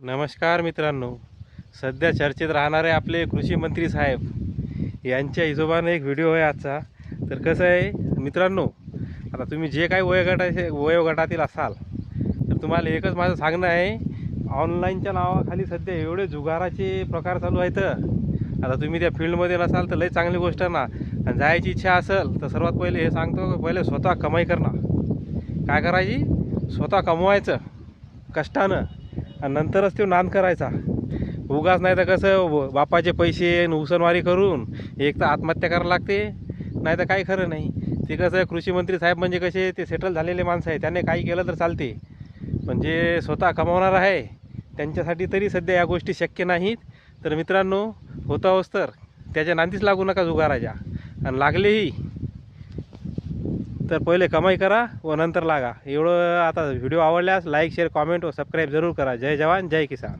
नमस्कार मित्रांनो. सध्या चर्चेत राहणारे आपले कृषी मंत्री साहेब यांच्या हिशोबाने एक व्हिडिओ आहे आजचा. तर कसं आहे मित्रांनो, आता तुम्ही जे काही वयोगटातील असाल तर तुम्हाला एकच माझं सांगणं आहे, ऑनलाईनच्या नावाखाली सध्या एवढे जुगाराचे प्रकार चालू आहेत. आता तुम्ही त्या फील्डमध्ये नसाल तर लई चांगली गोष्ट ना, आणि जायची इच्छा असेल तर सर्वात पहिले हे सांगतो, पहिले स्वतः कमाई करणं. काय करायची? स्वतः कमवायचं कष्टानं, आणि नंतरच तो नाद करायचा. उगाच नाही तर कसं बापाचे पैसे उसनवारी करून एक तर आत्महत्या करायला लागते, नाही तर काही खरं नाही. ते कसं कृषी मंत्री साहेब म्हणजे कसे ते सेटल झालेले माणसं आहे, त्याने काही केलं तर चालते. पण जे स्वतः कमावणार आहे त्यांच्यासाठी तरी सध्या या गोष्टी शक्य नाहीत. तर मित्रांनो, होताच तर त्याच्या नांदीच लागू नका जुगाराच्या, आणि लागलेही तर पहिले कमाई करा व नंतर लागा. एवढं. आता व्हिडिओ आवडल्यास लाईक, शेअर, कॉमेंट व सबस्क्राईब जरूर करा. जय जवान, जय किसान.